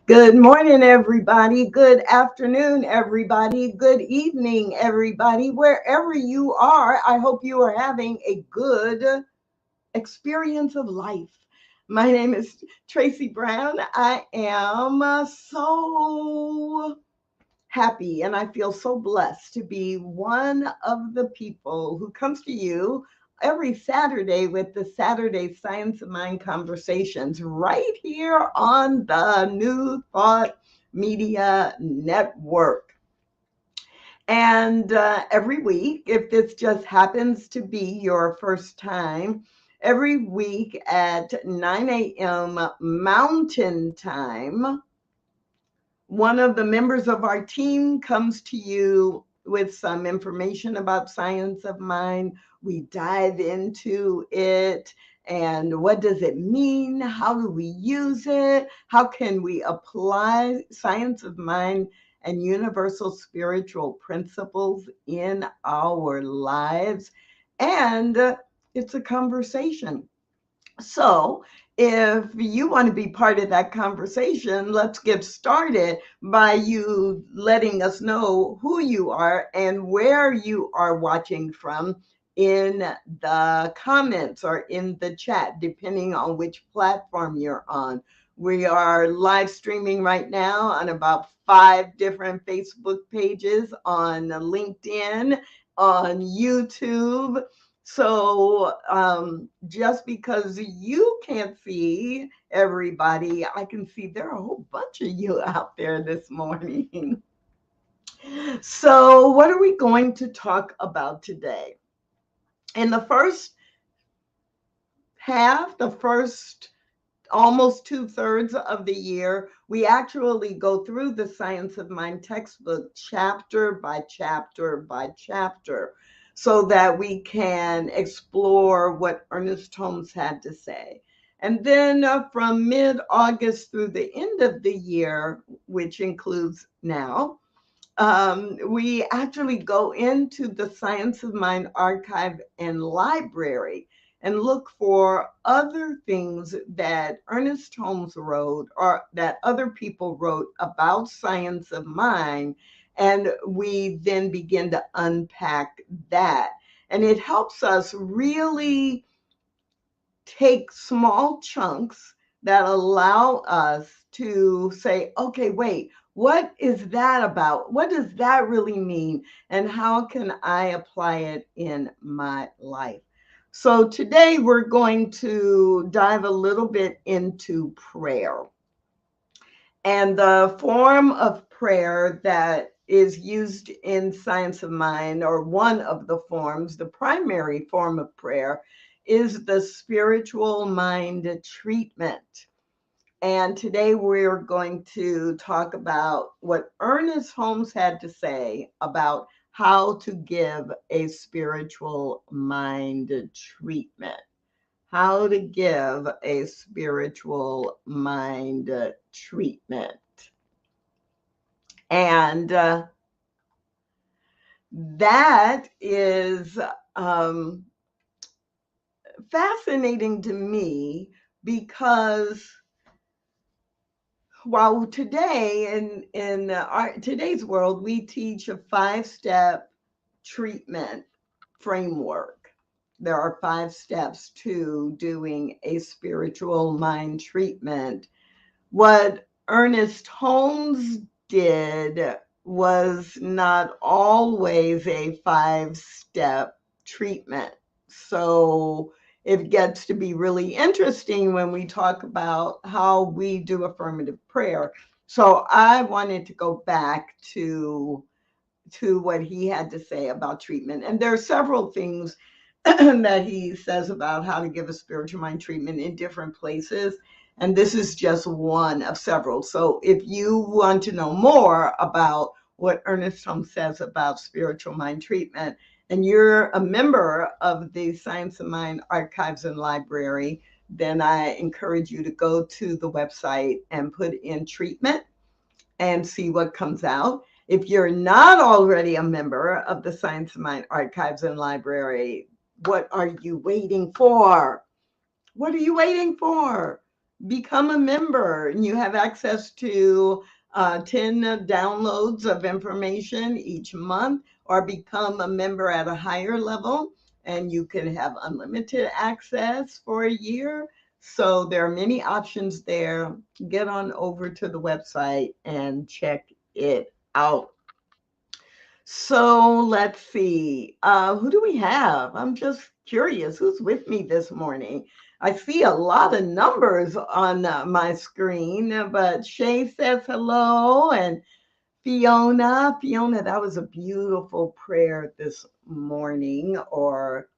Good morning, everybody. Good afternoon, everybody. Good evening, everybody. Wherever you are, I hope you are having a good experience of life. My name is Tracy Brown. I am so happy and I feel so blessed to be one of the people who comes to you every Saturday with the Saturday Science of Mind conversations right here on the New Thought Media Network. And every week, if this just happens to be your first time, every week at 9 a.m. Mountain Time, one of the members of our team comes to you with some information about science of mind. We dive into it and what does it mean? How do we use it? How can we apply science of mind and universal spiritual principles in our lives? And it's a conversation. So, if you want to be part of that conversation, let's get started by you letting us know who you are and where you are watching from in the comments or in the chat, depending on which platform you're on. We are live streaming right now on about 5 different Facebook pages, on LinkedIn, on YouTube. So just because you can't see everybody, I can see there are a whole bunch of you out there this morning. So what are we going to talk about today? In the first half, the first almost 2/3 of the year, we actually go through the Science of Mind textbook chapter by chapter by chapter so that we can explore what Ernest Holmes had to say. And then from mid-August through the end of the year, which includes now, we actually go into the Science of Mind archive and library and look for other things that Ernest Holmes wrote or that other people wrote about science of mind. And we then begin to unpack that. And it helps us really take small chunks that allow us to say, okay, wait, what is that about? What does that really mean? And how can I apply it in my life? So today we're going to dive a little bit into prayer and the form of prayer that is used in Science of Mind, or one of the forms, the primary form of prayer, is the spiritual mind treatment. And today we're going to talk about what Ernest Holmes had to say about how to give a spiritual mind treatment. How to give a spiritual mind treatment. And that is fascinating to me because while today in today's world we teach a 5-step treatment framework. There are 5 steps to doing a spiritual mind treatment. What Ernest Holmes did was not always a 5-step treatment. So it gets to be really interesting when we talk about how we do affirmative prayer. So I wanted to go back to what he had to say about treatment. And there are several things that he says about how to give a spiritual mind treatment in different places. And this is just one of several. So if you want to know more about what Ernest Holmes says about spiritual mind treatment, and you're a member of the Science of Mind archives and library, then I encourage you to go to the website and put in treatment and see what comes out. If you're not already a member of the Science of Mind archives and library, what are you waiting for? What are you waiting for? become a member and you have access to 10 downloads of information each month, or become a member at a higher level and you can have unlimited access for a year. So there are many options there. Get on over to the website and check it out. So let's see. Who do we have? I'm just curious. Who's with me this morning? I see a lot of numbers on my screen, but Shay says hello, and Fiona, that was a beautiful prayer this morning or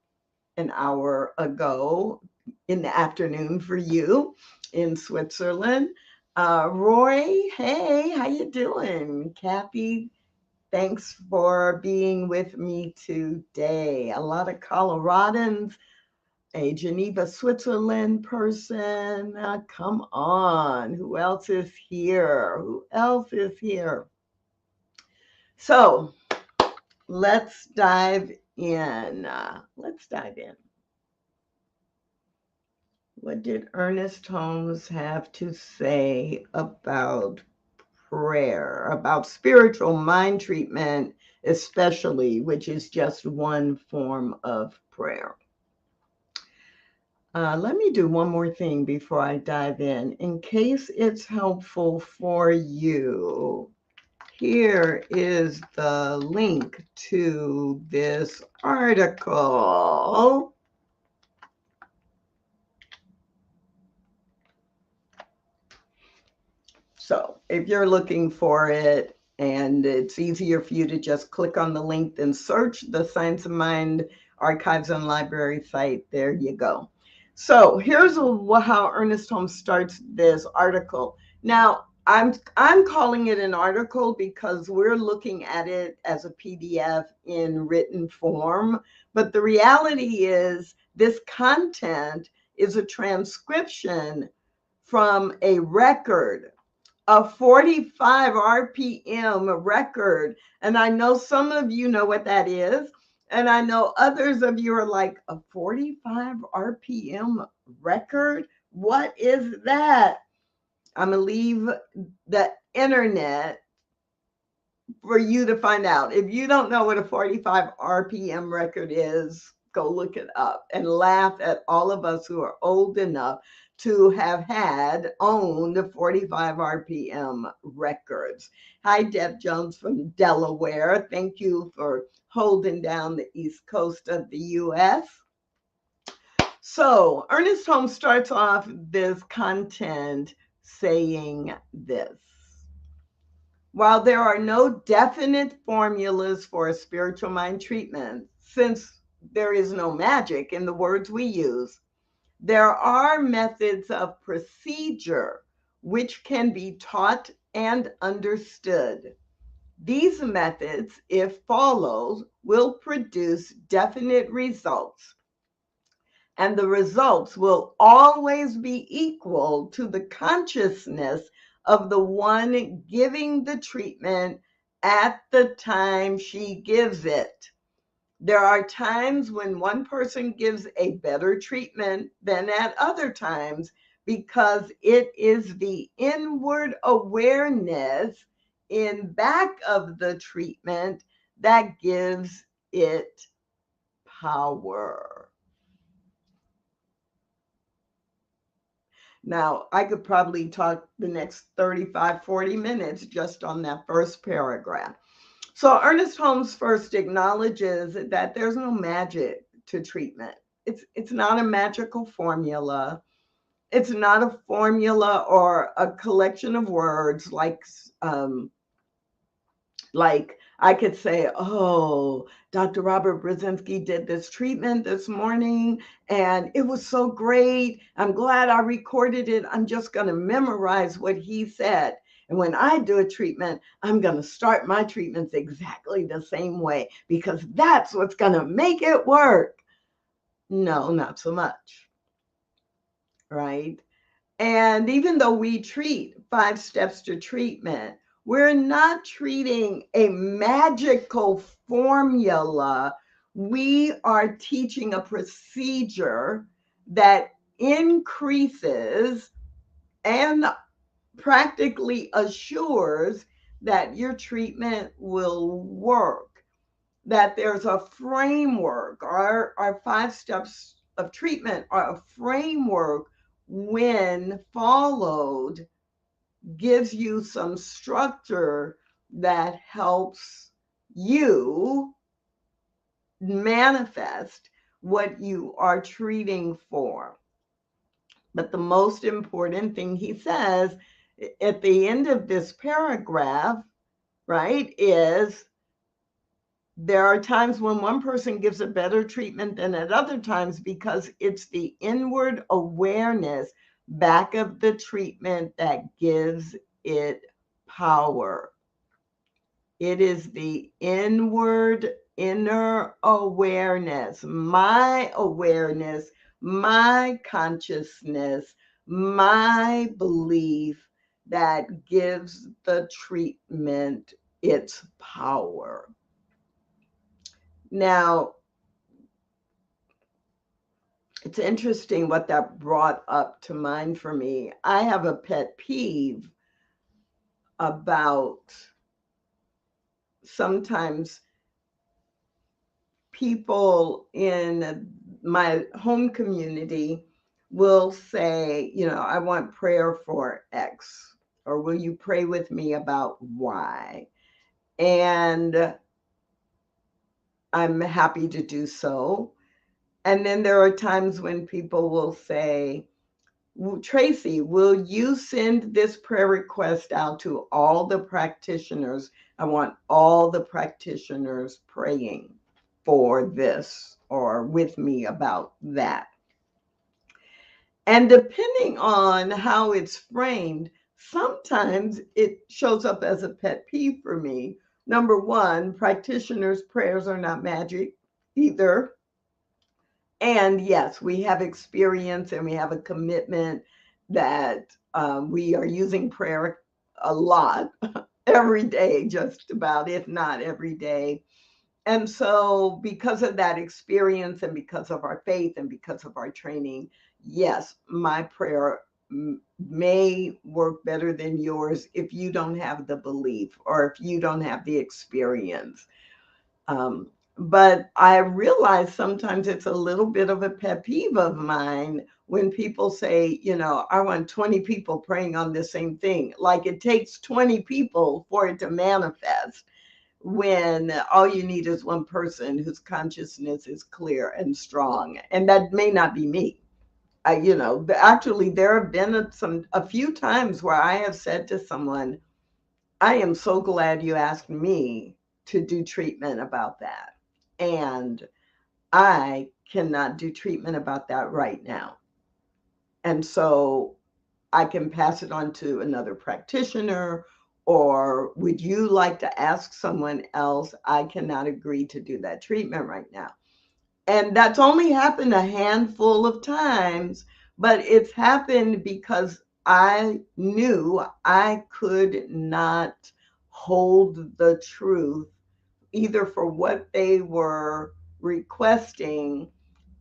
an hour ago in the afternoon for you in Switzerland. Roy, hey, how you doing? Kathy, thanks for being with me today. A lot of Coloradans, a Geneva, Switzerland person. Come on. Who else is here? Who else is here? So let's dive in. What did Ernest Holmes have to say about prayer, about spiritual mind treatment, especially, which is just one form of prayer? Let me do one more thing before I dive in case it's helpful for you. Here is the link to this article. So if you're looking for it and it's easier for you to just click on the link than search the Science of Mind Archives and Library site, there you go. So here's how Ernest Holmes starts this article. Now, I'm calling it an article because we're looking at it as a PDF in written form, but the reality is this content is a transcription from a record, a 45 RPM record. And I know some of you know what that is. And I know others of you are like, a 45 RPM record? What is that? I'm going to leave the internet for you to find out. If you don't know what a 45 RPM record is, go look it up and laugh at all of us who are old enough to have owned 45 RPM records. Hi, Deb Jones from Delaware. Thank you for holding down the East Coast of the US. So Ernest Holmes starts off this content saying this: while there are no definite formulas for a spiritual mind treatment, since there is no magic in the words we use, there are methods of procedure which can be taught and understood. These methods, if followed, will produce definite results, and the results will always be equal to the consciousness of the one giving the treatment at the time she gives it. There are times when one person gives a better treatment than at other times because it is the inward awareness in back of the treatment that gives it power. Now, I could probably talk the next 35, 40 minutes just on that first paragraph. So Ernest Holmes first acknowledges that there's no magic to treatment. It's not a magical formula. It's not a formula or a collection of words like I could say, oh, Dr. Robert Brzezinski did this treatment this morning and it was so great. I'm glad I recorded it. I'm just going to memorize what he said. And when I do a treatment, I'm going to start my treatments exactly the same way because that's what's going to make it work. No, not so much. Right? And even though we treat 5 steps to treatment, we're not treating a magical formula. We are teaching a procedure that increases and practically assures that your treatment will work, that there's a framework. Our 5 steps of treatment are a framework when followed, gives you some structure that helps you manifest what you are treating for. But the most important thing he says at the end of this paragraph, right, is there are times when one person gives a better treatment than at other times because it's the inward awareness back of the treatment that gives it power. It is the inner awareness, my consciousness, my belief that gives the treatment its power. Now, it's interesting what that brought up to mind for me. I have a pet peeve about sometimes people in my home community will say, I want prayer for X, or will you pray with me about Y? And I'm happy to do so. And then there are times when people will say, Tracy, will you send this prayer request out to all the practitioners? I want all the practitioners praying for this or with me about that. And depending on how it's framed, sometimes it shows up as a pet peeve for me. Number one, practitioners' prayers are not magic either. And yes, we have experience and we have a commitment that we are using prayer a lot every day, just about, if not every day. And so, because of that experience and because of our faith and because of our training, yes, my prayer may work better than yours if you don't have the belief or if you don't have the experience. But I realize sometimes it's a little bit of a pet peeve of mine when people say, I want 20 people praying on the same thing. Like it takes 20 people for it to manifest, when all you need is one person whose consciousness is clear and strong. And that may not be me. Actually, there have been a few times where I have said to someone, I am so glad you asked me to do treatment about that. And I cannot do treatment about that right now. And so I can pass it on to another practitioner, or would you like to ask someone else? I cannot agree to do that treatment right now. And that's only happened a handful of times, but it's happened because I knew I could not hold the truth either for what they were requesting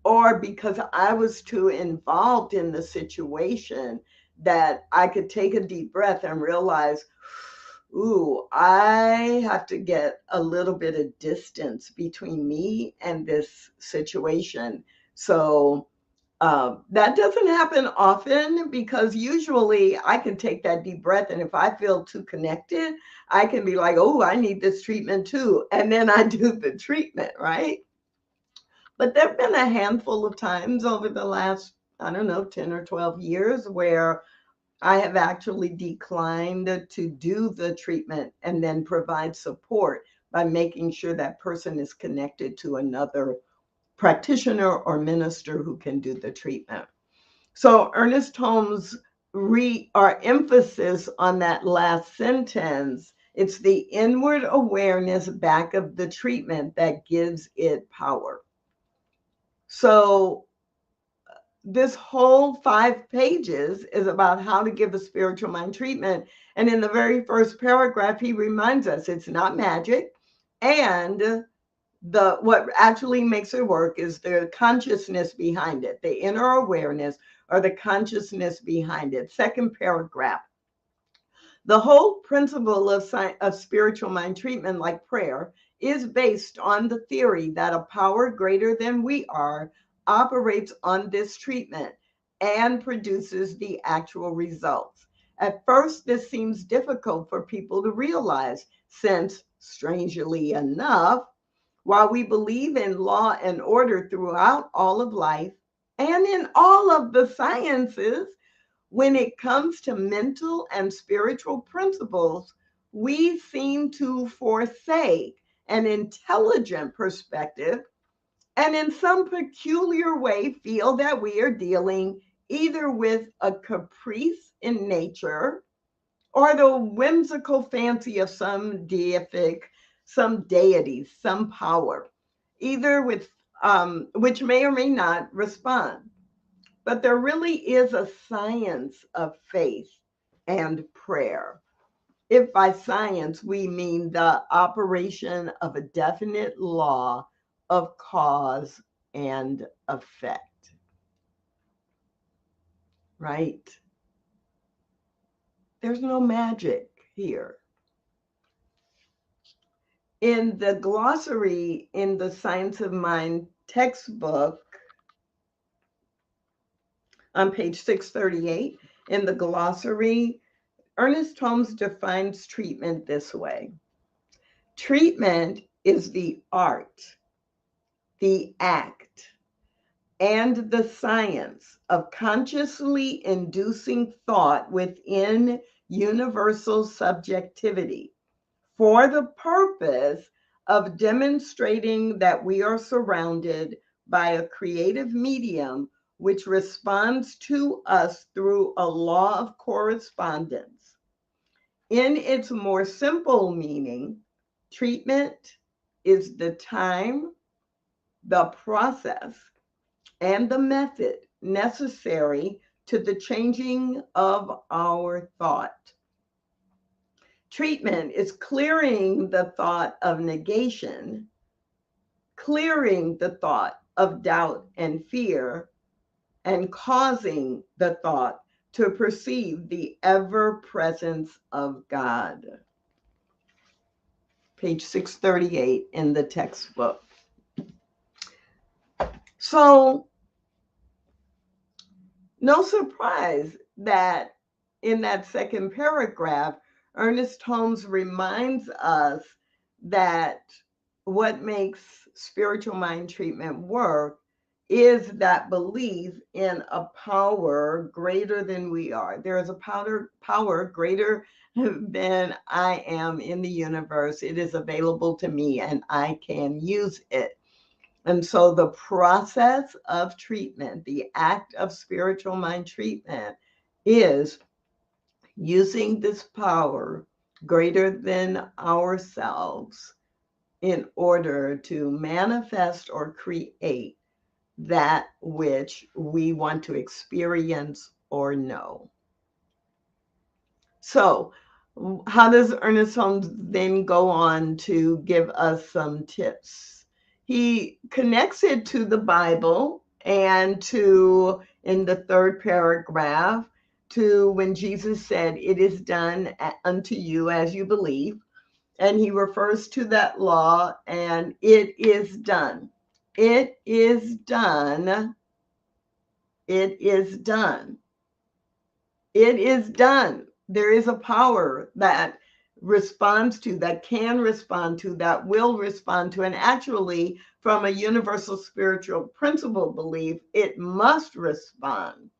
or because I was too involved in the situation that I could take a deep breath and realize, ooh, I have to get a little bit of distance between me and this situation. So that doesn't happen often because usually I can take that deep breath. And if I feel too connected, I can be like, oh, I need this treatment too. And then I do the treatment, right? But there have been a handful of times over the last, I don't know, 10 or 12 years where I have actually declined to do the treatment and then provide support by making sure that person is connected to another practitioner or minister who can do the treatment. So Ernest Holmes, our emphasis on that last sentence, it's the inward awareness back of the treatment that gives it power. So this whole 5 pages is about how to give a spiritual mind treatment. And in the very first paragraph, he reminds us it's not magic. And what actually makes it work is the consciousness behind it, the inner awareness, or the consciousness behind it. Second paragraph. The whole principle of spiritual mind treatment, like prayer, is based on the theory that a power greater than we are operates on this treatment and produces the actual results. At first, this seems difficult for people to realize, since, strangely enough, while we believe in law and order throughout all of life and in all of the sciences, when it comes to mental and spiritual principles, we seem to forsake an intelligent perspective and in some peculiar way feel that we are dealing either with a caprice in nature or the whimsical fancy of some deific, some deity, some power, either with which may or may not respond. But there really is a science of faith and prayer. If by science we mean the operation of a definite law of cause and effect, right? There's no magic here. In the glossary in the Science of Mind textbook, on page 638, in the glossary, Ernest Holmes defines treatment this way. Treatment is the art, the act, and the science of consciously inducing thought within universal subjectivity for the purpose of demonstrating that we are surrounded by a creative medium which responds to us through a law of correspondence. In its more simple meaning, treatment is the time, the process, and the method necessary to the changing of our thought. Treatment is clearing the thought of negation, clearing the thought of doubt and fear, and causing the thought to perceive the ever presence of God. Page 638 in the textbook. So, no surprise that in that second paragraph, Ernest Holmes reminds us that what makes spiritual mind treatment work is that belief in a power greater than we are. There is a power greater than I am in the universe. It is available to me and I can use it. And so the process of treatment, the act of spiritual mind treatment, is using this power greater than ourselves in order to manifest or create that which we want to experience or know. So, how does Ernest Holmes then go on to give us some tips? He connects it to the Bible and to, in the third paragraph, to when Jesus said, "It is done unto you as you believe." And he refers to that law, and it is done. It is done. It is done. It is done. There is a power that responds to, that can respond to, that will respond to. And actually, from a universal spiritual principle belief, it must respond.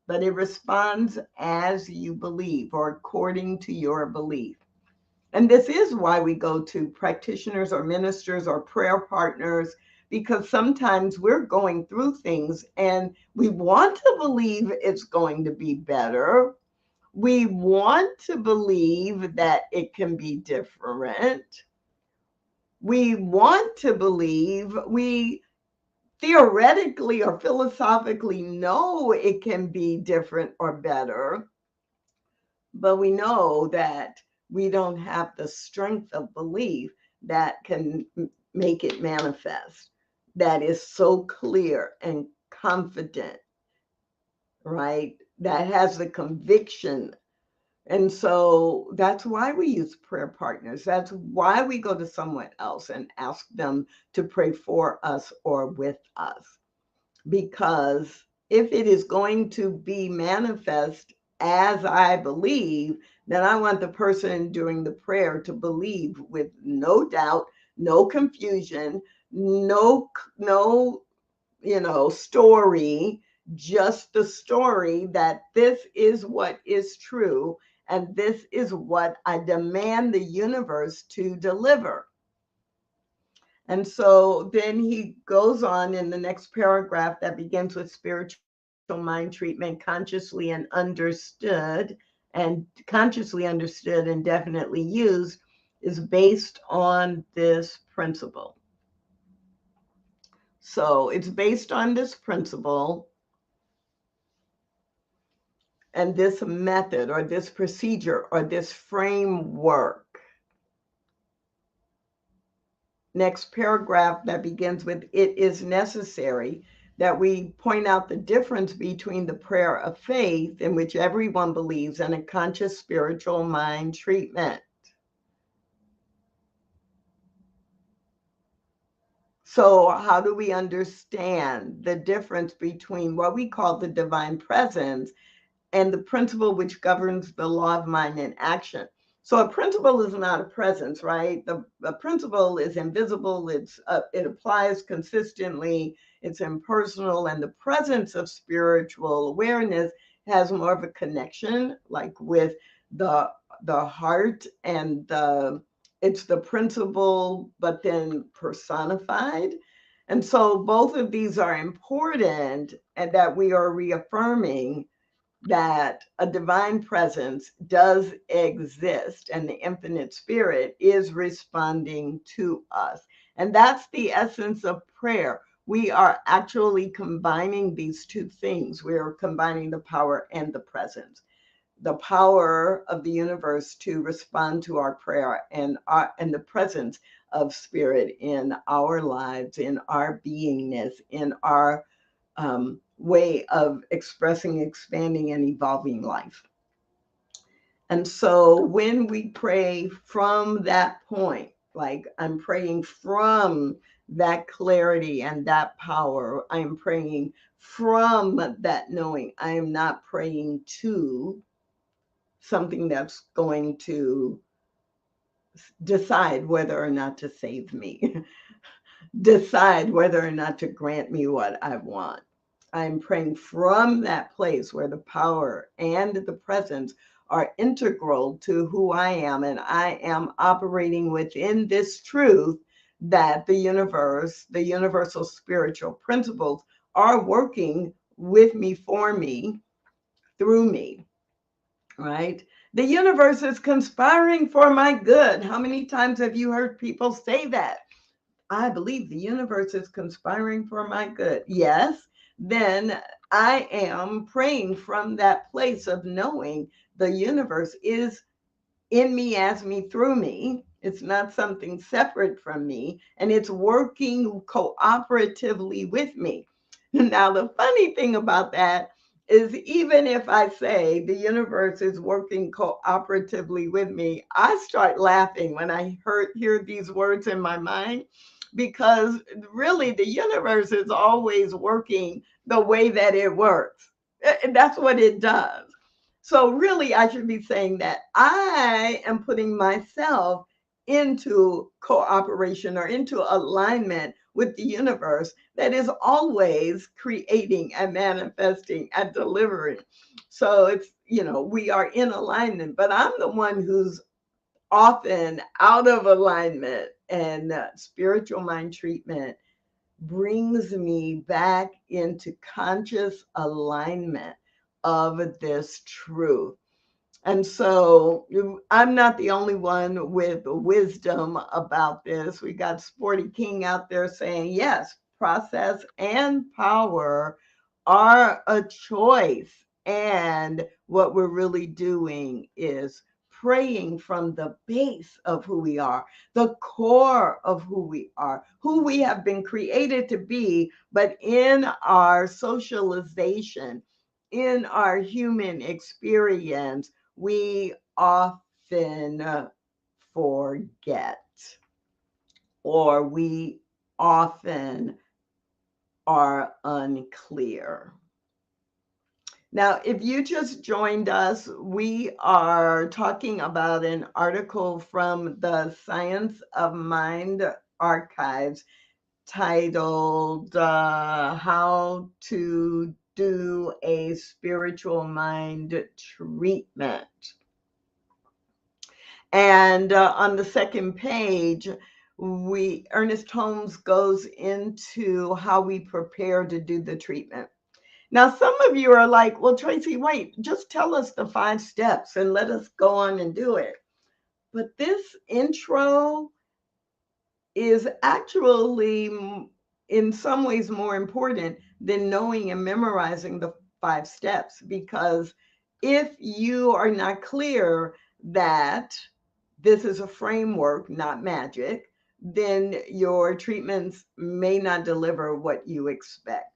But it responds as you believe or according to your belief. And this is why we go to practitioners or ministers or prayer partners, because sometimes we're going through things and we want to believe it's going to be better. We want to believe that it can be different. We want to believe, we theoretically or philosophically know it can be different or better, but we know that we don't have the strength of belief that can make it manifest, that is so clear and confident right? That has the conviction. And so that's why we use prayer partners. That's why we go to someone else and ask them to pray for us or with us. Because if it is going to be manifest as I believe, then I want the person doing the prayer to believe with no doubt, no confusion, no story, just the story that this is what is true and this is what I demand the universe to deliver. And so then he goes on in the next paragraph that begins with spiritual mind treatment, consciously understood and definitely used, is based on this principle. So it's based on this principle and this method or this procedure or this framework. Next paragraph that begins with, it is necessary that we point out the difference between the prayer of faith, in which everyone believes, and a conscious spiritual mind treatment. So how do we understand the difference between what we call the divine presence and the principle which governs the law of mind and action? So a principle is not a presence, right? The principle is invisible. It applies consistently. It's impersonal, and the presence of spiritual awareness has more of a connection, like with the heart, and it's the principle, but then personified. And so both of these are important, and that we are reaffirming that a divine presence does exist and the infinite spirit is responding to us. And that's the essence of prayer. We are actually combining these two things. We are combining the power and the presence, the power of the universe to respond to our prayer, and the presence of spirit in our lives, in our beingness, in our way of expressing, expanding, and evolving life. And so when we pray from that point, like I'm praying from that clarity and that power, I'm praying from that knowing. I am not praying to something that's going to decide whether or not to save me, decide whether or not to grant me what I want. I'm praying from that place where the power and the presence are integral to who I am. And I am operating within this truth that the universe, the universal spiritual principles, are working with me, for me, through me, right? The universe is conspiring for my good. How many times have you heard people say that? I believe the universe is conspiring for my good. Yes, then I am praying from that place of knowing the universe is in me, as me, through me. It's not something separate from me, and it's working cooperatively with me. Now, the funny thing about that is, even if I say the universe is working cooperatively with me, I start laughing when I hear these words in my mind, because really the universe is always working the way that it works. That's what it does. So really, I should be saying that I am putting myself into cooperation or into alignment with the universe that is always creating and manifesting and delivering. So it's, we are in alignment, but I'm the one who's often out of alignment. And spiritual mind treatment brings me back into conscious alignment of this truth. And so I'm not the only one with wisdom about this. We got Sporty King out there saying, yes, process and power are a choice. And what we're really doing is praying from the base of who we are, the core of who we have been created to be, but in our socialization, in our human experience, we often forget, or we often are unclear. Now, if you just joined us, we are talking about an article from the Science of Mind archives titled How to Do a Spiritual Mind Treatment. And on the second page, Ernest Holmes goes into how we prepare to do the treatment. Now, some of you are like, well, Tracy, wait, just tell us the 5 steps and let us go on and do it. But this intro is actually, in some ways, more important than knowing and memorizing the 5 steps. Because if you are not clear that this is a framework, not magic, then your treatments may not deliver what you expect.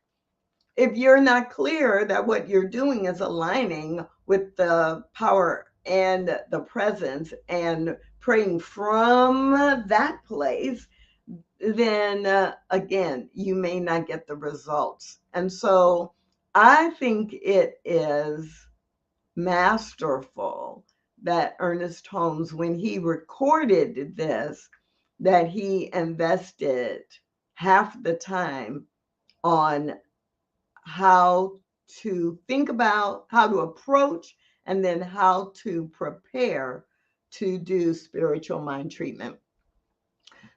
If you're not clear that what you're doing is aligning with the power and the presence and praying from that place, then again, you may not get the results. And so I think it is masterful that Ernest Holmes, when he recorded this, that he invested half the time on how to think about, how to approach, and then how to prepare to do spiritual mind treatment.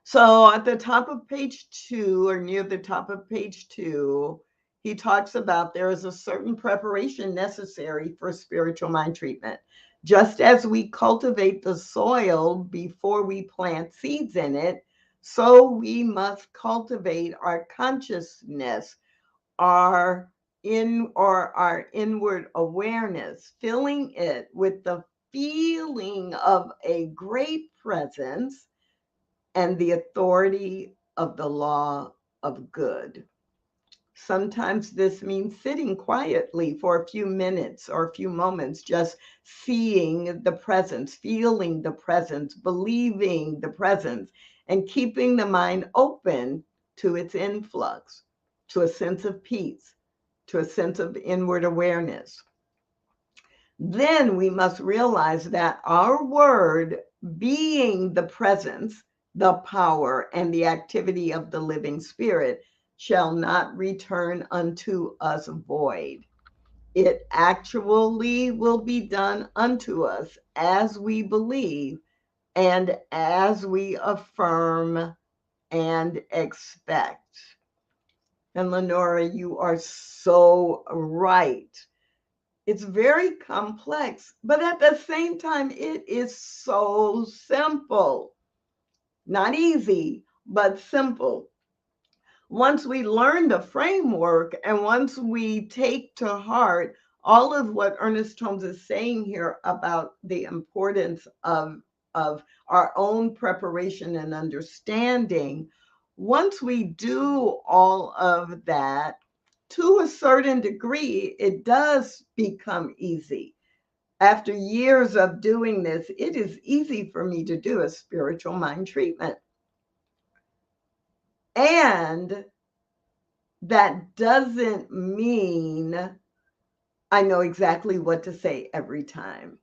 So at the top of page 2, or near the top of page 2, he talks about there is a certain preparation necessary for spiritual mind treatment. Just as we cultivate the soil before we plant seeds in it, so we must cultivate our consciousness, our inward awareness, filling it with the feeling of a great presence and the authority of the law of good. Sometimes this means sitting quietly for a few minutes or a few moments, just seeing the presence, feeling the presence, believing the presence, and keeping the mind open to its influx, to a sense of peace, to a sense of inward awareness. Then we must realize that our word, being the presence, the power, and the activity of the living spirit, shall not return unto us void. It actually will be done unto us as we believe and as we affirm and expect. And Lenora, you are so right. It's very complex, but at the same time, it is so simple. Not easy, but simple. Once we learn the framework and once we take to heart all of what Ernest Holmes is saying here about the importance of our own preparation and understanding, once we do all of that, to a certain degree, it does become easy. After years of doing this, it is easy for me to do a spiritual mind treatment. And that doesn't mean I know exactly what to say every time,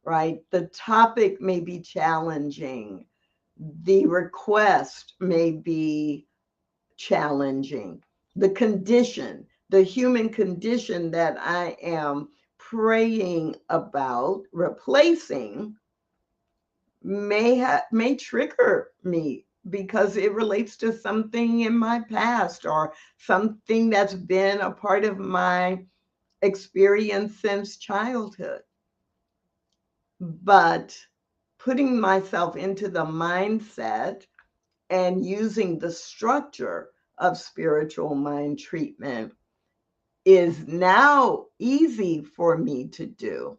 right? The topic may be challenging. The request may be challenging. The condition, the human condition that I am praying about replacing may trigger me because it relates to something in my past or something that's been a part of my experience since childhood. But putting myself into the mindset and using the structure of spiritual mind treatment is now easy for me to do.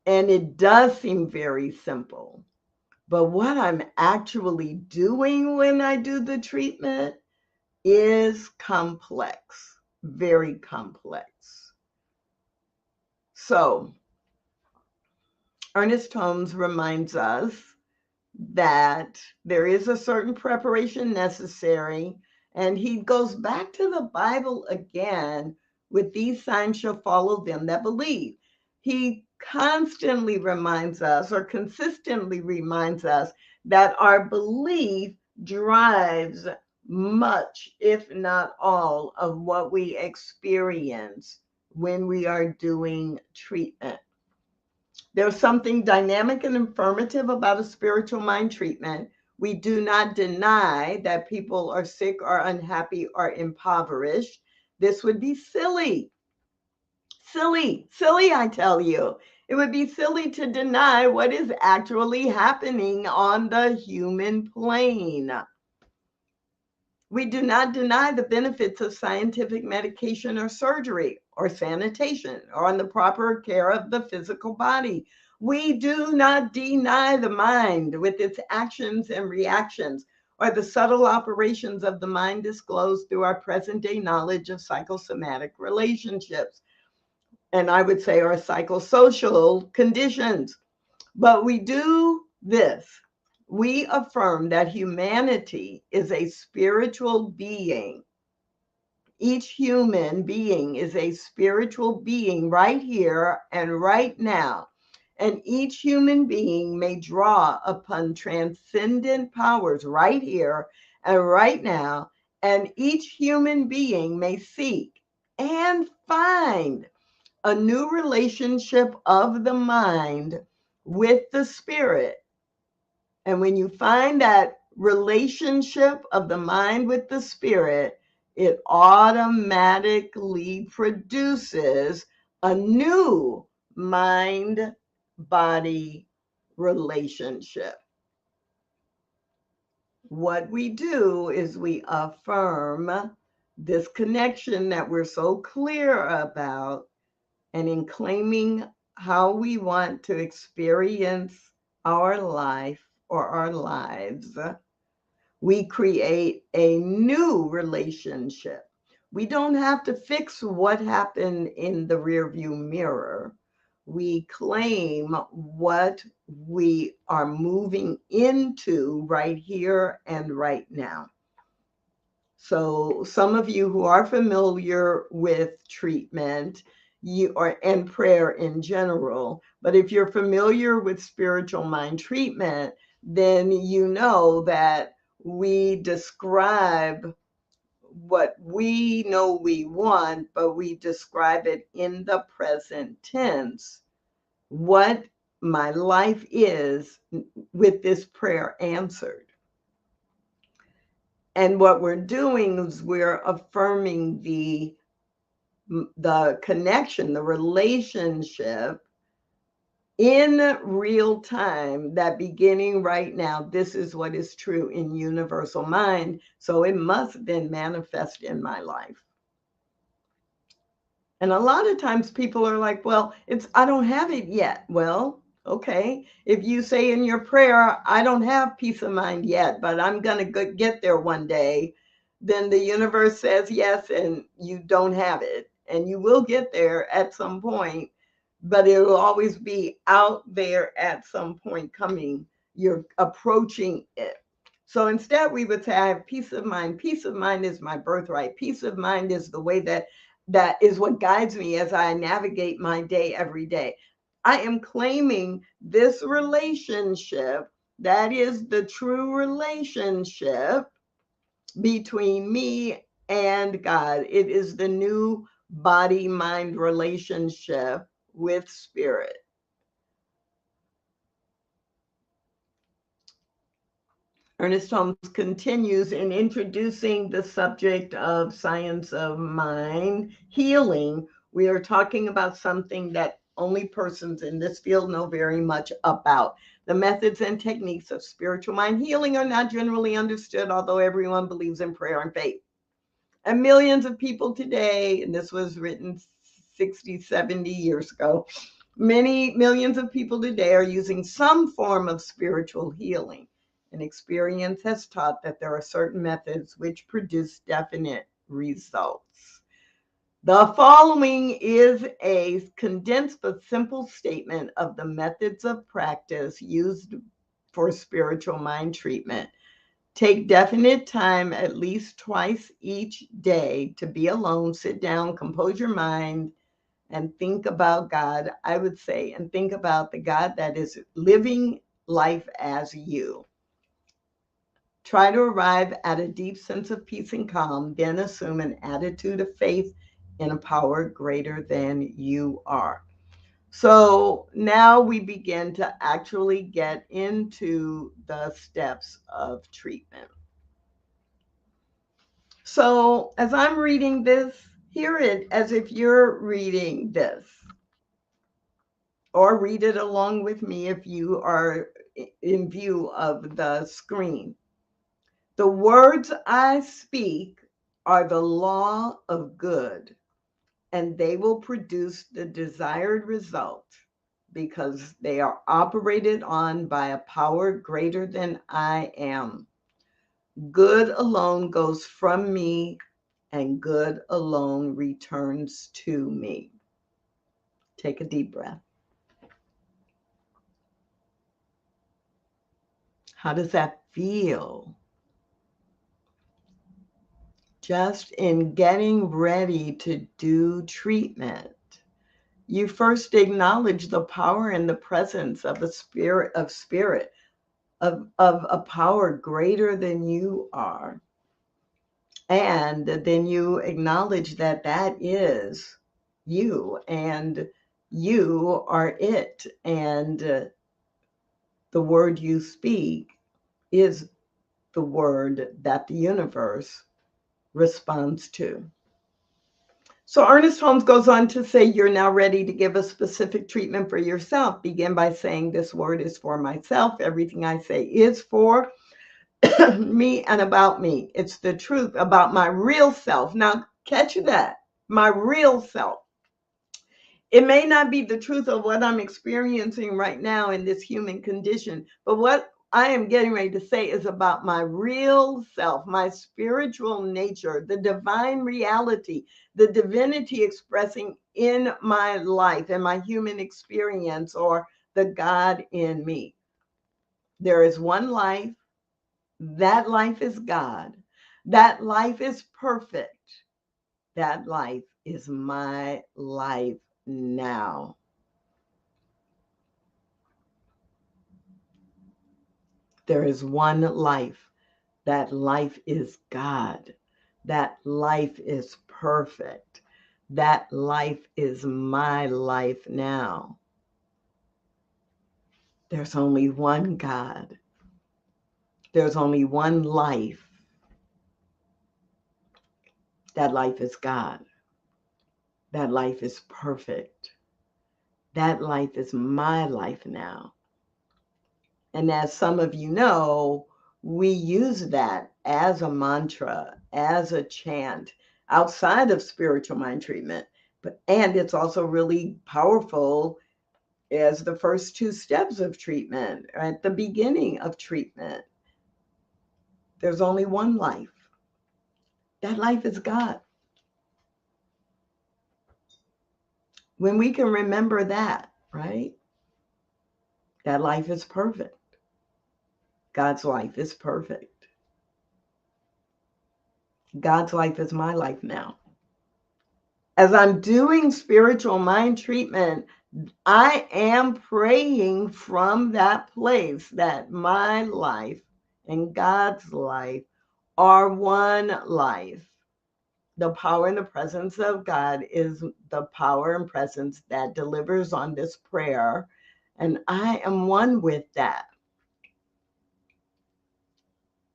And it does seem very simple. But what I'm actually doing when I do the treatment is complex. very complex. So, Ernest Holmes reminds us that there is a certain preparation necessary. And he goes back to the Bible again with these signs shall follow them that believe. He constantly reminds us or consistently reminds us that our belief drives much, if not all, of what we experience when we are doing treatment. There's something dynamic and informative about a spiritual mind treatment. We do not deny that people are sick or unhappy or impoverished. This would be silly. Silly, I tell you. It would be silly to deny what is actually happening on the human plane. We do not deny the benefits of scientific medication or surgery or sanitation or on the proper care of the physical body. We do not deny the mind with its actions and reactions or the subtle operations of the mind disclosed through our present day knowledge of psychosomatic relationships. And I would say our psychosocial conditions. But we do this. We affirm that humanity is a spiritual being. Each human being is a spiritual being right here and right now. And each human being may draw upon transcendent powers right here and right now. And each human being may seek and find a new relationship of the mind with the spirit. And when you find that relationship of the mind with the spirit, it automatically produces a new mind body relationship. What we do is we affirm this connection that we're so clear about, and in claiming how we want to experience our life or our lives, we create a new relationship. We don't have to fix what happened in the rearview mirror. We claim what we are moving into right here and right now. So some of you who are familiar with treatment, you are and prayer in general, but if you're familiar with spiritual mind treatment, then you know that we describe what we know we want, but we describe it in the present tense. What my life is with this prayer answered. And what we're doing is we're affirming the connection, the relationship in real time, that beginning right now, this is what is true in universal mind. So it must then manifest in my life. And a lot of times people are like, well, I don't have it yet. Well, okay. If you say in your prayer, I don't have peace of mind yet, but I'm going to get there one day, then the universe says yes, and you don't have it. And you will get there at some point, but it'll always be out there at some point coming. You're approaching it. So instead, we would say, I have peace of mind. Peace of mind is my birthright. Peace of mind is the way that is what guides me as I navigate my day every day. I am claiming this relationship that is the true relationship between me and God. It is the new body-mind relationship with spirit. Ernest Holmes continues in introducing the subject of science of mind healing. We are talking about something that only persons in this field know very much about. The methods and techniques of spiritual mind healing are not generally understood, although everyone believes in prayer and faith. And millions of people today, and this was written 60, 70 years ago, many millions of people today are using some form of spiritual healing. And experience has taught that there are certain methods which produce definite results. The following is a condensed but simple statement of the methods of practice used for spiritual mind treatment. Take definite time at least twice each day to be alone, sit down, compose your mind, and think about God, I would say, and think about the God that is living life as you. Try to arrive at a deep sense of peace and calm, then assume an attitude of faith in a power greater than you are. So now we begin to actually get into the steps of treatment. So as I'm reading this, hear it as if you're reading this, or read it along with me if you are in view of the screen. The words I speak are the law of good, and they will produce the desired result because they are operated on by a power greater than I am. Good alone goes from me, and good alone returns to me. Take a deep breath. How does that feel? Just in getting ready to do treatment, you first acknowledge the power and the presence of a spirit of a power greater than you are. And then you acknowledge that that is you, and you are it. And the word you speak is the word that the universe responds to. So Ernest Holmes goes on to say, you're now ready to give a specific treatment for yourself. Begin by saying, this word is for myself. Everything I say is for me and about me. It's the truth about my real self. Now, catch that. My real self. It may not be the truth of what I'm experiencing right now in this human condition, but what I am getting ready to say is about my real self, my spiritual nature, the divine reality, the divinity expressing in my life and my human experience, or the God in me. There is one life. That life is God. That life is perfect. That life is my life now. There is one life. That life is God. That life is perfect. That life is my life now. There's only one God. There's only one life. That life is God. That life is perfect. That life is my life now. And as some of you know, we use that as a mantra, as a chant outside of spiritual mind treatment. And it's also really powerful as the first two steps of treatment, or at the beginning of treatment. There's only one life. That life is God. When we can remember that, right? That life is perfect. God's life is perfect. God's life is my life now. As I'm doing spiritual mind treatment, I am praying from that place that my life and God's life are one life. The power and the presence of God is the power and presence that delivers on this prayer. And I am one with that.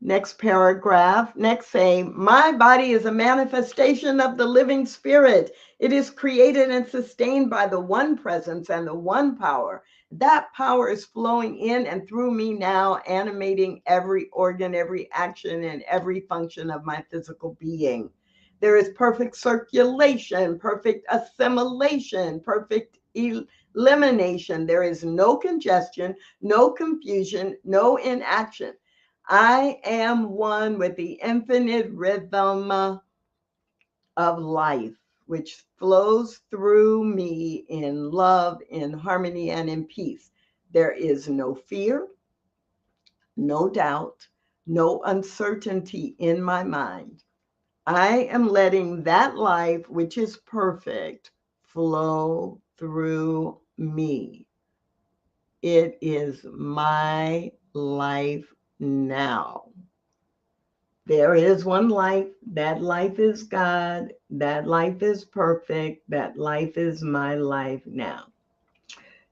Next paragraph, next say, my body is a manifestation of the living spirit. It is created and sustained by the one presence and the one power. That power is flowing in and through me now, animating every organ, every action, and every function of my physical being. There is perfect circulation, perfect assimilation, perfect elimination. There is no congestion, no confusion, no inaction. I am one with the infinite rhythm of life. which flows through me in love, in harmony, and in peace. There is no fear, no doubt, no uncertainty in my mind. I am letting that life, which is perfect, flow through me. It is my life now. There is one life. That life is God. That life is perfect. That life is my life now.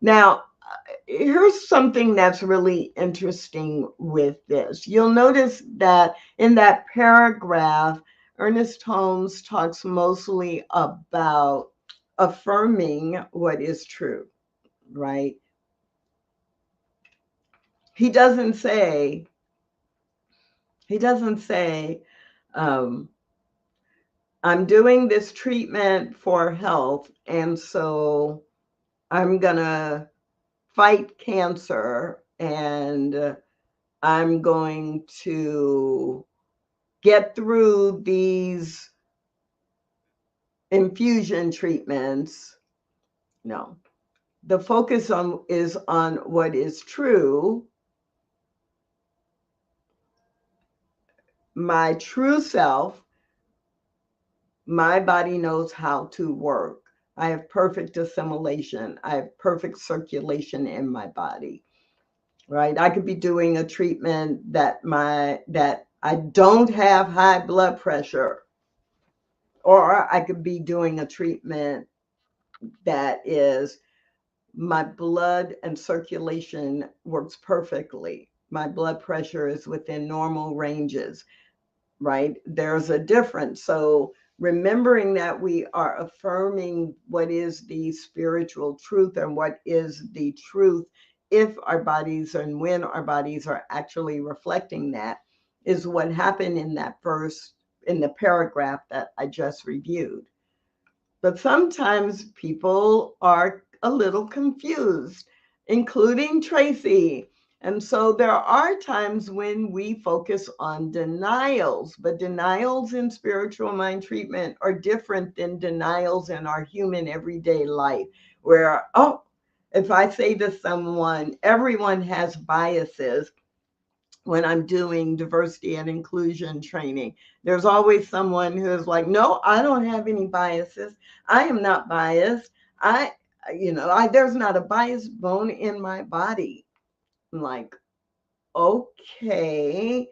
Now, here's something that's really interesting with this. You'll notice that in that paragraph, Ernest Holmes talks mostly about affirming what is true, right? He doesn't say, he doesn't say, um, I'm doing this treatment for health, and so I'm going to fight cancer, and I'm going to get through these infusion treatments. No, the focus is on what is true, my true self. My body knows how to work. I have perfect assimilation. I have perfect circulation in my body, right? I could be doing a treatment that I don't have high blood pressure, or I could be doing a treatment that is my blood and circulation works perfectly. My blood pressure is within normal ranges, right? There's a difference. So remembering that we are affirming what is the spiritual truth and what is the truth if our bodies and when our bodies are actually reflecting that is what happened in that verse in the paragraph that I just reviewed. But sometimes people are a little confused, including Tracy. And so there are times when we focus on denials, but denials in spiritual mind treatment are different than denials in our human everyday life, where, oh, if I say to someone, everyone has biases, when I'm doing diversity and inclusion training. There's always someone who is like, no, I don't have any biases. I am not biased. There's not a biased bone in my body. I'm like, okay,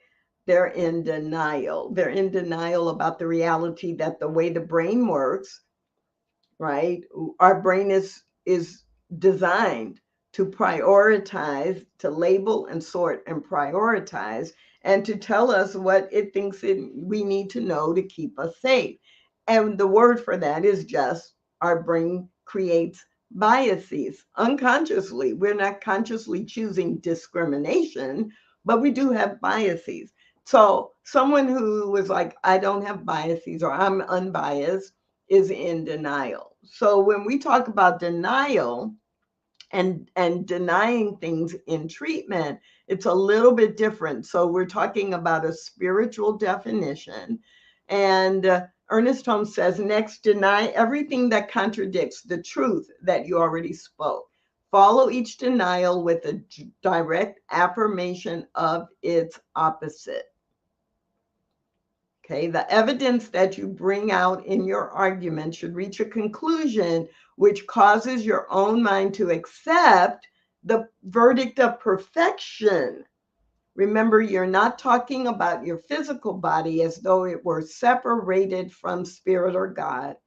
they're in denial. They're in denial about the reality that the way the brain works, right? Our brain is designed to prioritize, to label and sort and prioritize, and to tell us what it thinks we need to know to keep us safe. And the word for that is just our brain creates biases unconsciously. We're not consciously choosing discrimination, but we do have biases. So someone who was like, I don't have biases or I'm unbiased is in denial. So when we talk about denial and denying things in treatment, it's a little bit different. So we're talking about a spiritual definition. And Ernest Holmes says, next, deny everything that contradicts the truth that you already spoke. Follow each denial with a direct affirmation of its opposite. Okay, the evidence that you bring out in your argument should reach a conclusion which causes your own mind to accept the verdict of perfection. Remember, you're not talking about your physical body as though it were separated from spirit or God,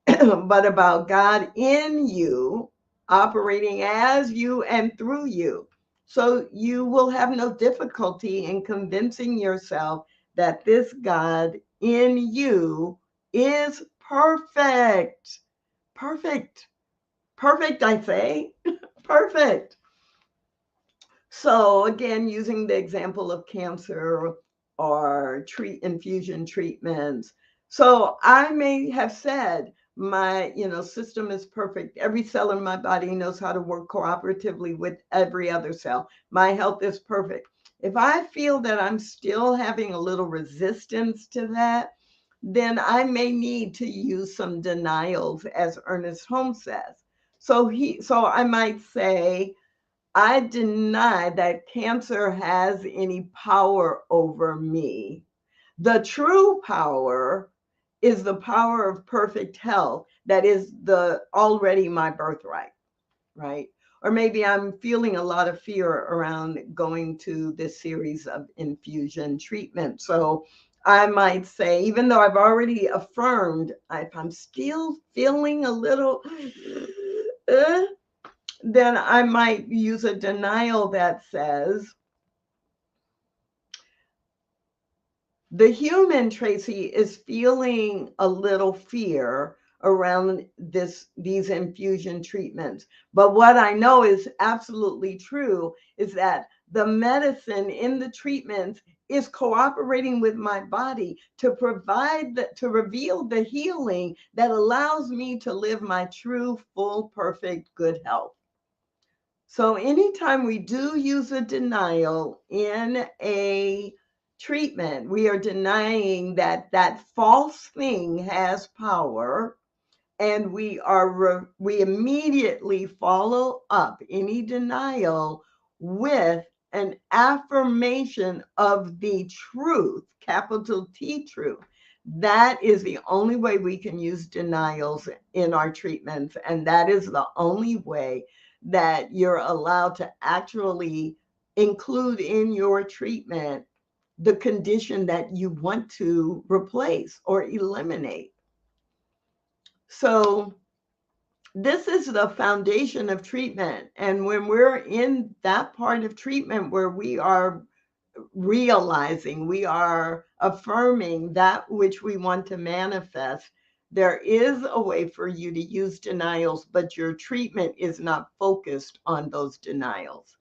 but about God in you, operating as you and through you. So you will have no difficulty in convincing yourself that this God in you is perfect. Perfect. Perfect, I say. Perfect. So again, using the example of cancer or infusion treatments. So I may have said my, system is perfect. Every cell in my body knows how to work cooperatively with every other cell. My health is perfect. If I feel that I'm still having a little resistance to that, then I may need to use some denials, as Ernest Holmes says. So I might say, I deny that cancer has any power over me. The true power is the power of perfect health that is the already my birthright, right? Or maybe I'm feeling a lot of fear around going to this series of infusion treatment. So I might say, even though I've already affirmed, if I'm still feeling a little, uh, then I might use a denial that says, the human, Tracy, is feeling a little fear around these infusion treatments. But what I know is absolutely true is that the medicine in the treatments is cooperating with my body to to reveal the healing that allows me to live my true, full, perfect, good health. So anytime we do use a denial in a treatment, we are denying that that false thing has power, and we immediately follow up any denial with an affirmation of the truth, capital T truth. That is the only way we can use denials in our treatments, and that is the only way that you're allowed to actually include in your treatment the condition that you want to replace or eliminate. So this is the foundation of treatment. And when we're in that part of treatment where we are realizing, we are affirming that which we want to manifest, there is a way for you to use denials, but your treatment is not focused on those denials.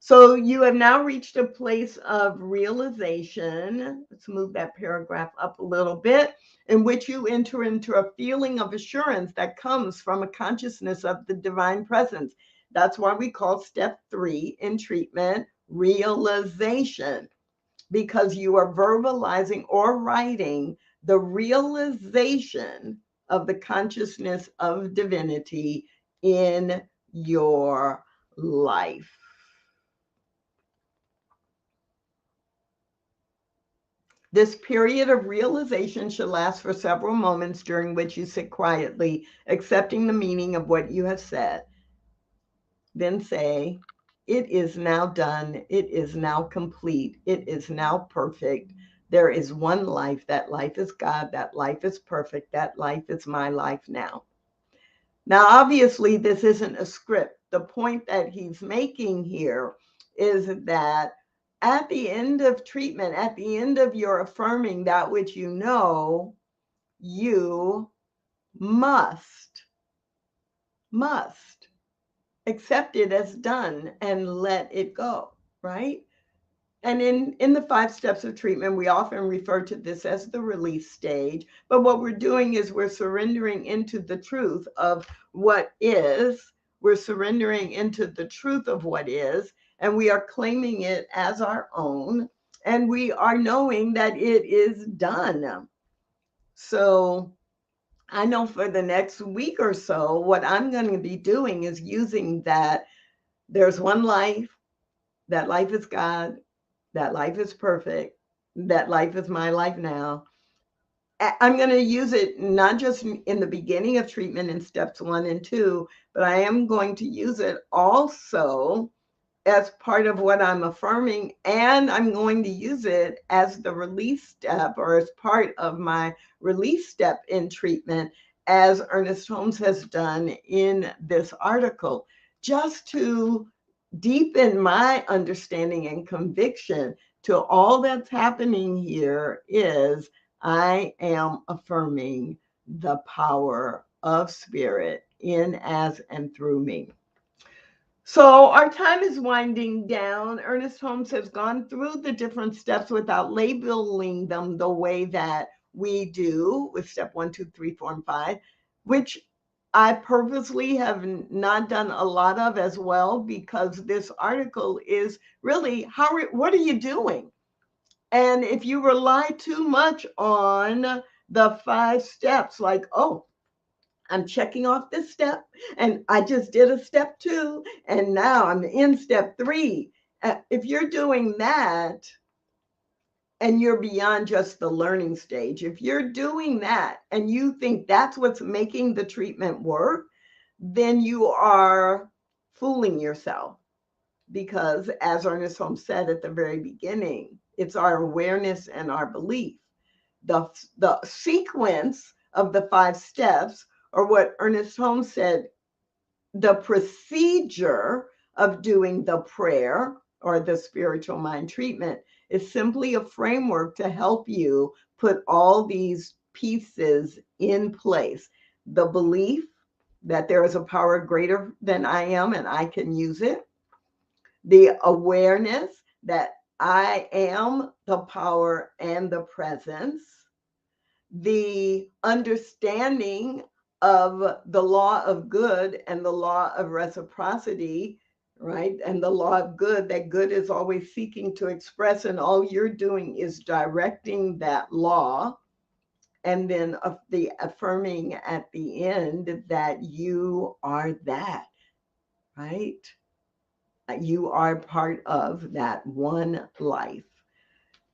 So you have now reached a place of realization. Let's move that paragraph up a little bit, in which you enter into a feeling of assurance that comes from a consciousness of the divine presence. That's why we call step 3 in treatment realization, because you are verbalizing or writing the realization of the consciousness of divinity in your life. This period of realization should last for several moments, during which you sit quietly, accepting the meaning of what you have said. Then say, it is now done. It is now complete. It is now perfect. There is one life. That life is God. That life is perfect. That life is my life now. Now, obviously, this isn't a script. The point that he's making here is that at the end of treatment, at the end of your affirming that which you know, you must accept it as done and let it go, right? And in the 5 steps of treatment, we often refer to this as the release stage. But what we're doing is we're surrendering into the truth of what is. We're surrendering into the truth of what is, and we are claiming it as our own. And we are knowing that it is done. So I know for the next week or so, what I'm going to be doing is using that there's one life, that life is God, that life is perfect, that life is my life now. I'm going to use it not just in the beginning of treatment in steps 1 and 2, but I am going to use it also as part of what I'm affirming, and I'm going to use it as the release step, or as part of my release step in treatment, as Ernest Holmes has done in this article, just to deepen my understanding and conviction to all that's happening here. Is I am affirming the power of spirit in, as, and through me. So our time is winding down. Ernest Holmes has gone through the different steps without labeling them the way that we do with step 1, 2, 3, 4, and 5, which I purposely have not done a lot of as well, because this article is really what are you doing? And if you rely too much on the 5 steps, like, oh, I'm checking off this step, and I just did a step 2, and now I'm in step 3. If you're doing that, and you're beyond just the learning stage, if you're doing that and you think that's what's making the treatment work, then you are fooling yourself. Because, as Ernest Holmes said at the very beginning, it's our awareness and our belief. The sequence of the 5 steps, or what Ernest Holmes said, the procedure of doing the prayer or the spiritual mind treatment, is simply a framework to help you put all these pieces in place. The belief that there is a power greater than I am and I can use it. The awareness that I am the power and the presence. The understanding of the law of good and the law of reciprocity, right? And the law of good, that good is always seeking to express, and all you're doing is directing that law. And then the affirming at the end that you are that, right? You are part of that one life.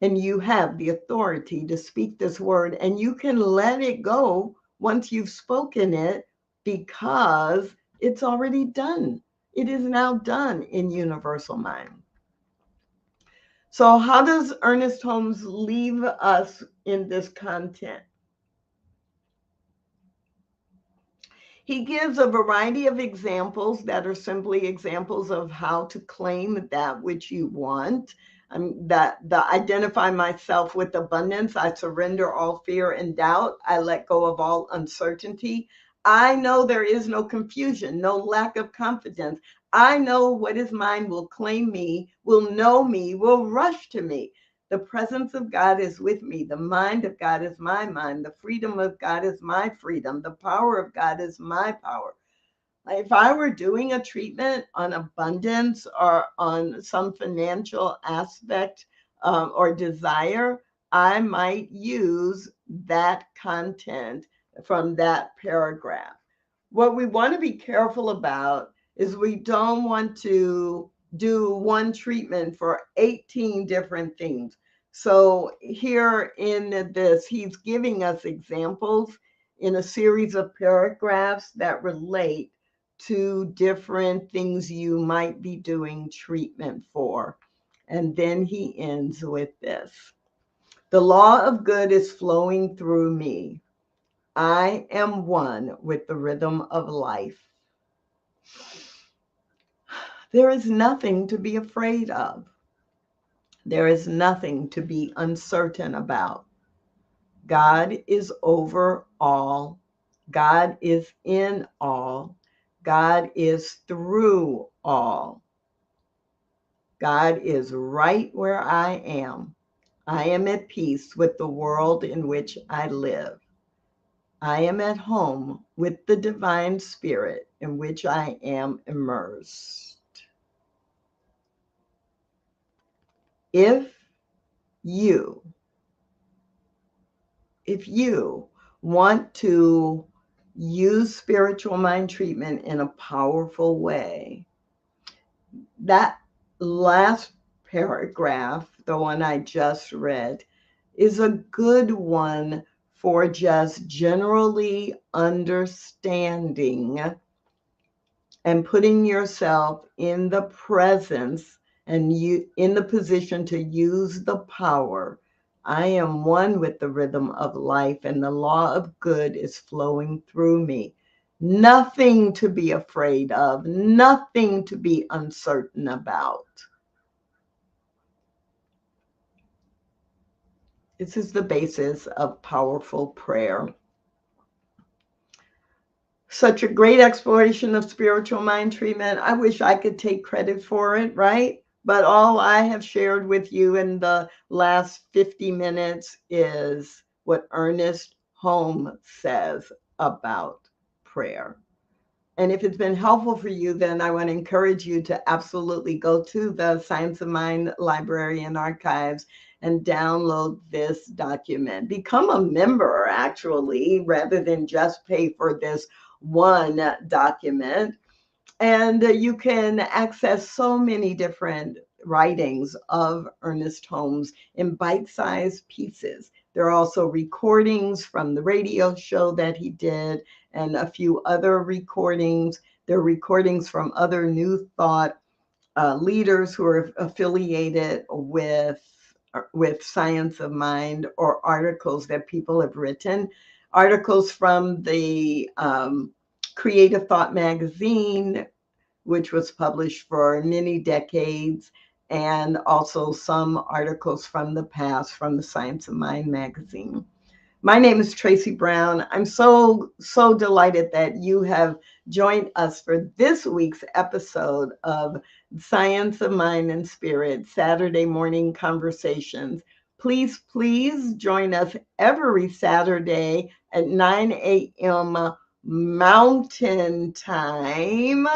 And you have the authority to speak this word, and you can let it go once you've spoken it, because it's already done. It is now done in universal mind. So how does Ernest Holmes leave us in this content? He gives a variety of examples that are simply examples of how to claim that which you want. That the identify myself with abundance. I surrender all fear and doubt. I let go of all uncertainty. I know there is no confusion, no lack of confidence. I know what is mine will claim me, will know me, will rush to me. The presence of God is with me. The mind of God is my mind. The freedom of God is my freedom. The power of God is my power. If I were doing a treatment on abundance or on some financial aspect or desire, I might use that content from that paragraph. What we want to be careful about is we don't want to do one treatment for 18 different things. So here in this, he's giving us examples in a series of paragraphs that relate to different things you might be doing treatment for. And then he ends with this. The law of good is flowing through me. I am one with the rhythm of life. There is nothing to be afraid of. There is nothing to be uncertain about. God is over all. God is in all. God is through all. God is right where I am. I am at peace with the world in which I live. I am at home with the divine spirit in which I am immersed. If you want to use spiritual mind treatment in a powerful way, that last paragraph, the one I just read, is a good one for just generally understanding and putting yourself in the presence and you in the position to use the power. I am one with the rhythm of life, and the law of good is flowing through me. Nothing to be afraid of, nothing to be uncertain about. This is the basis of powerful prayer. Such a great exploration of spiritual mind treatment. I wish I could take credit for it, right? But all I have shared with you in the last 50 minutes is what Ernest Holmes says about prayer. And if it's been helpful for you, then I want to encourage you to absolutely go to the Science of Mind Library and Archives and download this document. Become a member, actually, rather than just pay for this one document. And you can access so many different writings of Ernest Holmes in bite-sized pieces. There are also recordings from the radio show that he did and a few other recordings. There are recordings from other New Thought leaders who are affiliated with Science of Mind, or articles that people have written, articles from the Creative Thought magazine, which was published for many decades, and also some articles from the past from the Science of Mind magazine. My name is Tracy Brown. I'm so delighted that you have joined us for this week's episode of Science of Mind and Spirit Saturday Morning Conversations. Please join us every Saturday at 9 a.m. Mountain Time,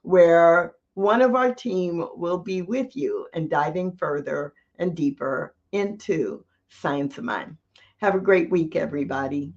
where one of our team will be with you and diving further and deeper into Science of Mind. Have a great week, everybody.